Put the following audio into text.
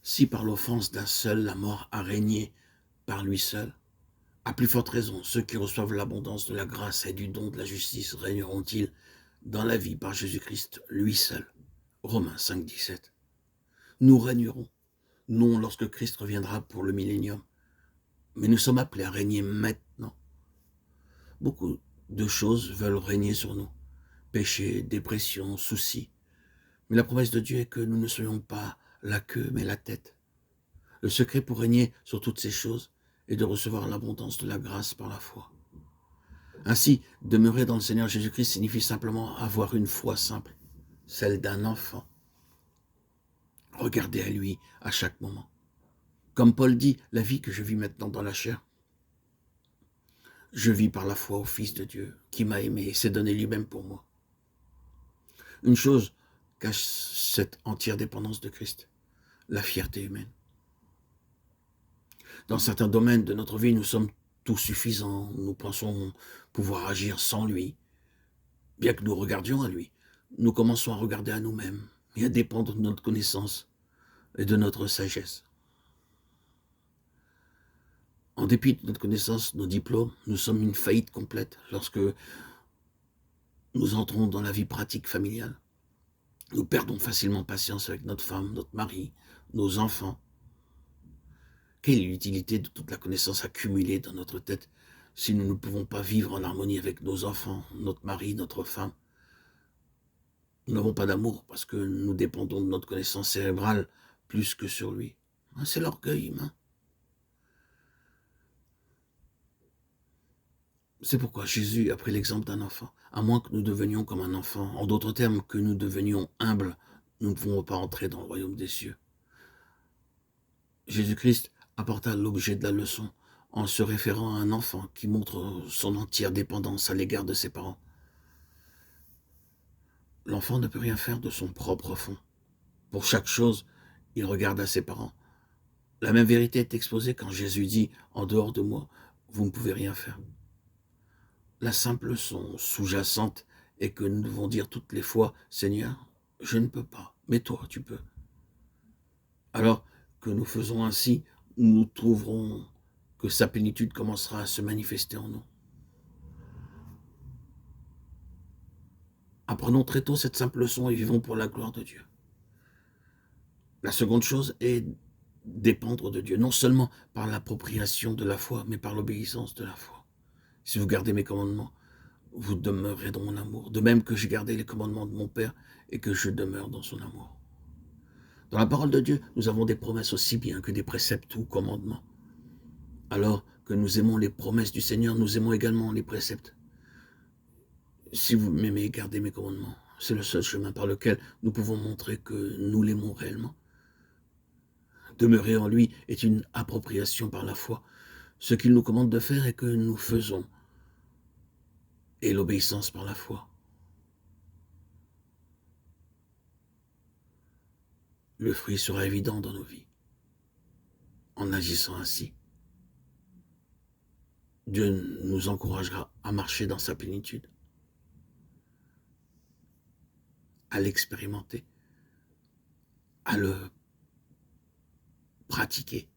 Si par l'offense d'un seul la mort a régné par lui seul, à plus forte raison, ceux qui reçoivent l'abondance de la grâce et du don de la justice régneront-ils dans la vie par Jésus-Christ, lui seul. Romains 5, 17. Nous régnerons, non lorsque Christ reviendra pour le millénium, mais nous sommes appelés à régner maintenant. Beaucoup de choses veulent régner sur nous. Péché, dépression, soucis. Mais la promesse de Dieu est que nous ne soyons pas la queue, mais la tête. Le secret pour régner sur toutes ces choses est de recevoir l'abondance de la grâce par la foi. Ainsi, demeurer dans le Seigneur Jésus-Christ signifie simplement avoir une foi simple, celle d'un enfant. Regardez à lui à chaque moment. Comme Paul dit, la vie que je vis maintenant dans la chair, je vis par la foi au Fils de Dieu, qui m'a aimé et s'est donné lui-même pour moi. Une chose cache cette entière dépendance de Christ, la fierté humaine. Dans certains domaines de notre vie, nous sommes tout suffisants, nous pensons pouvoir agir sans lui. Bien que nous regardions à lui, nous commençons à regarder à nous-mêmes et à dépendre de notre connaissance et de notre sagesse. En dépit de notre connaissance, nos diplômes, nous sommes une faillite complète lorsque nous entrons dans la vie pratique familiale. Nous perdons facilement patience avec notre femme, notre mari, nos enfants. Quelle est l'utilité de toute la connaissance accumulée dans notre tête si nous ne pouvons pas vivre en harmonie avec nos enfants, notre mari, notre femme? Nous n'avons pas d'amour parce que nous dépendons de notre connaissance cérébrale plus que sur lui. C'est l'orgueil humain. C'est pourquoi Jésus a pris l'exemple d'un enfant. À moins que nous devenions comme un enfant, en d'autres termes, que nous devenions humbles, nous ne pouvons pas entrer dans le royaume des cieux. Jésus-Christ apporta l'objet de la leçon en se référant à un enfant qui montre son entière dépendance à l'égard de ses parents. L'enfant ne peut rien faire de son propre fond. Pour chaque chose, il regarde à ses parents. La même vérité est exposée quand Jésus dit « En dehors de moi, vous ne pouvez rien faire ». La simple leçon sous-jacente est que nous devons dire toutes les fois « Seigneur, je ne peux pas, mais toi, tu peux ». Alors que nous faisons ainsi, nous trouverons que sa plénitude commencera à se manifester en nous. Apprenons très tôt cette simple leçon et vivons pour la gloire de Dieu. La seconde chose est dépendre de Dieu, non seulement par l'appropriation de la foi, mais par l'obéissance de la foi. Si vous gardez mes commandements, vous demeurerez dans mon amour, de même que j'ai gardé les commandements de mon Père et que je demeure dans son amour. Dans la parole de Dieu, nous avons des promesses aussi bien que des préceptes ou commandements. Alors que nous aimons les promesses du Seigneur, nous aimons également les préceptes. Si vous m'aimez, gardez mes commandements. C'est le seul chemin par lequel nous pouvons montrer que nous l'aimons réellement. Demeurer en lui est une appropriation par la foi. Ce qu'il nous commande de faire est que nous faisons. Et l'obéissance par la foi. Le fruit sera évident dans nos vies. En agissant ainsi, Dieu nous encouragera à marcher dans sa plénitude, à l'expérimenter, à le pratiquer